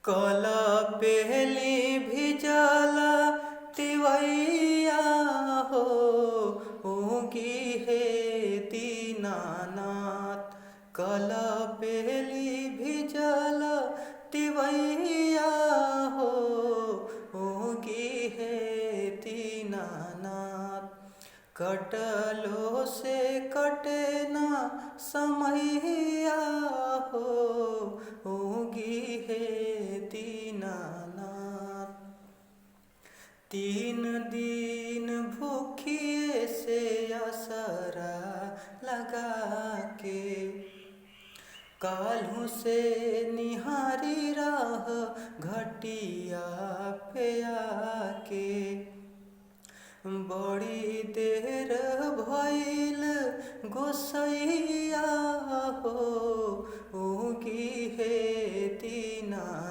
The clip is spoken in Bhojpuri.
कल पहली भिजल तिवैया हो, ऊँगी हे दीनानाथ। कल पहली भिजल तिवैया हो, ऊँगी हे दीनानाथ। कटलो से कटे ना समैया हो, ऊँगी हे दीनानाथ। 3 दिन भूखिए से असरा लगा के, काल्हू से निहारी रह घटिया पे आके। बड़ी देर भइल गोसैया हो, ऊँगी हे दीनानाथ।